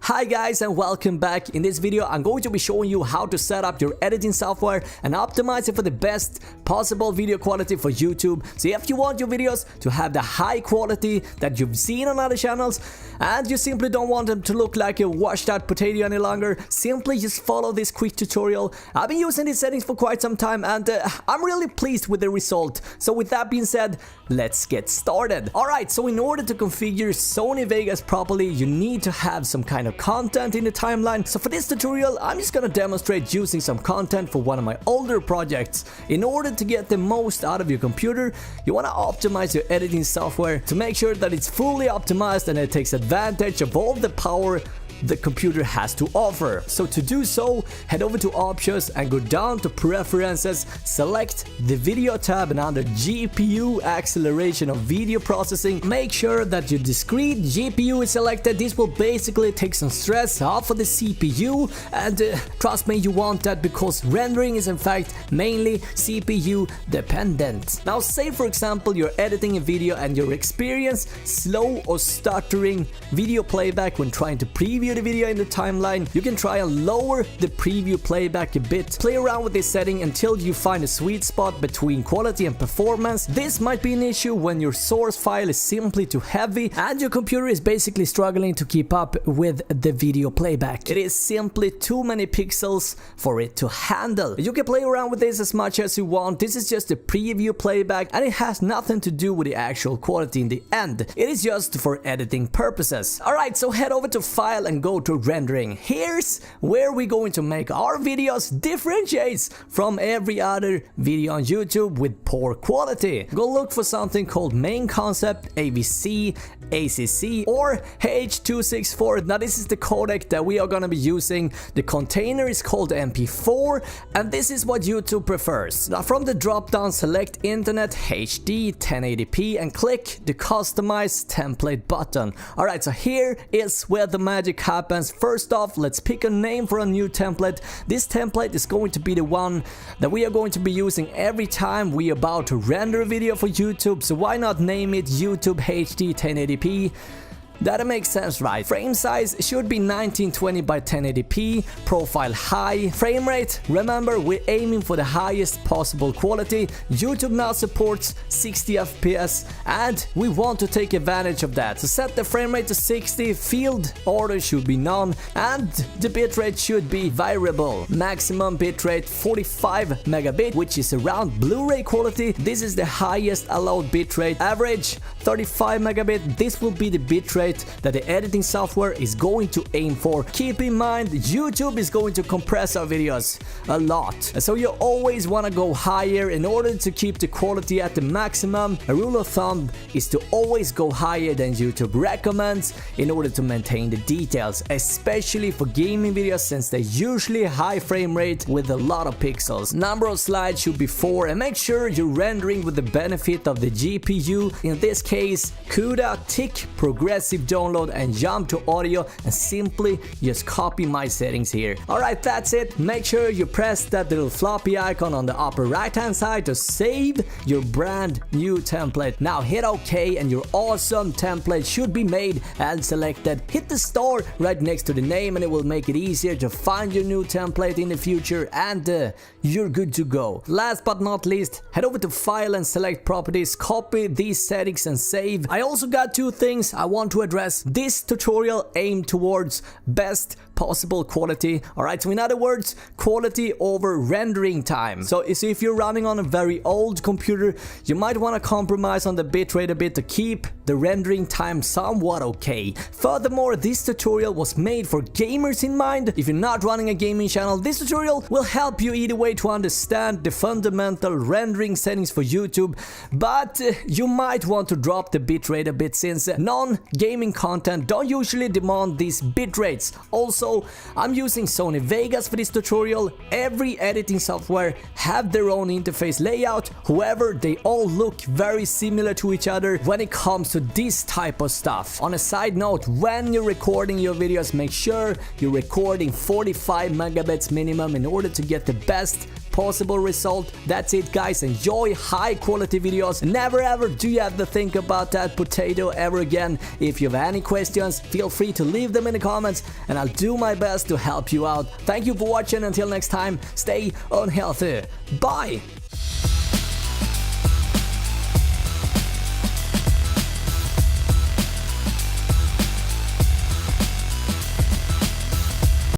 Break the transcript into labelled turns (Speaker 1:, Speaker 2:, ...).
Speaker 1: Hi guys and welcome back. In this video I'm going to be showing you how to set up your editing software and optimize it for the best possible video quality for YouTube. So if you want your videos to have the high quality that you've seen on other channels and you simply don't want them to look like a washed out potato any longer, simply just follow this quick tutorial. I've been using these settings for quite some time and I'm really pleased with the result. So with that being said, let's get started. Alright, so in order to configure Sony Vegas properly, you need to have some kind of content in the timeline. So for this tutorial, I'm just gonna demonstrate using some content for one of my older projects. In order to get the most out of your computer, you wanna optimize your editing software to make sure that it's fully optimized and it takes advantage of all the power the computer has to offer. So to do so, head over to options and go down to preferences, select the video tab and under GPU acceleration of video processing, make sure that your discrete GPU is selected. This will basically take some stress off of the CPU and trust me, you want that because rendering is in fact mainly CPU dependent. Now say for example you're editing a video and you experience slow or stuttering video playback when trying to preview the video in the timeline. You can try and lower the preview playback a bit. Play around with this setting until you find a sweet spot between quality and performance. This might be an issue when your source file is simply too heavy and your computer is basically struggling to keep up with the video playback. It is simply too many pixels for it to handle. You can play around with this as much as you want. This is just a preview playback and it has nothing to do with the actual quality in the end. It is just for editing purposes. Alright, so head over to File and go to Rendering. Here's where we're going to make our videos differentiates from every other video on YouTube with poor quality. Go look for something called Main Concept, AVC, ACC or H.264. Now this is the codec that we are going to be using. The container is called MP4 and this is what YouTube prefers. Now from the drop down, select Internet HD 1080p and click the Customize Template button. Alright, so here is where the magic happens. First off, let's pick a name for a new template. This template is going to be the one that we are going to be using every time we are about to render a video for YouTube. So why not name it YouTube HD 1080p? That makes sense, right? Frame size should be 1920 by 1080p, profile high, frame rate, remember we're aiming for the highest possible quality. YouTube now supports 60 FPS and we want to take advantage of that. So set the frame rate to 60, field order should be none and the bitrate should be variable. Maximum bitrate 45 megabit, which is around Blu-ray quality. This is the highest allowed bitrate. Average 35 megabit, this will be the bitrate that the editing software is going to aim for. Keep in mind, YouTube is going to compress our videos a lot, so you always want to go higher in order to keep the quality at the maximum. A rule of thumb is to always go higher than YouTube recommends in order to maintain the details, especially for gaming videos since they're usually high frame rate with a lot of pixels. Number of slides should be 4 and make sure you're rendering with the benefit of the GPU. In this case, CUDA, tick progressive download and jump to audio and simply just copy my settings here. Alright, that's it. Make sure you press that little floppy icon on the upper right hand side to save your brand new template. Now hit OK and your awesome template should be made and selected. Hit the star right next to the name and it will make it easier to find your new template in the future and you're good to go. Last but not least, head over to File and select Properties, copy these settings and save. I also got two things I want to address. This tutorial aimed towards best possible quality. Alright, so in other words, quality over rendering time. So if you're running on a very old computer, you might want to compromise on the bitrate a bit to keep the rendering time somewhat okay. Furthermore, this tutorial was made for gamers in mind. If you're not running a gaming channel, this tutorial will help you either way to understand the fundamental rendering settings for YouTube, but you might want to drop the bitrate a bit since non-gaming content don't usually demand these bitrates. Also, I'm using Sony Vegas for this tutorial. Every editing software have their own interface layout, however they all look very similar to each other when it comes to this type of stuff. On a side note, when you're recording your videos, make sure you're recording 45 megabits minimum in order to get the best possible result. That's it, guys. Enjoy high quality videos. Never ever do you have to think about that potato ever again. If you have any questions, feel free to leave them in the comments and I'll do my best to help you out. Thank you for watching. Until next time, stay unhealthy. Bye.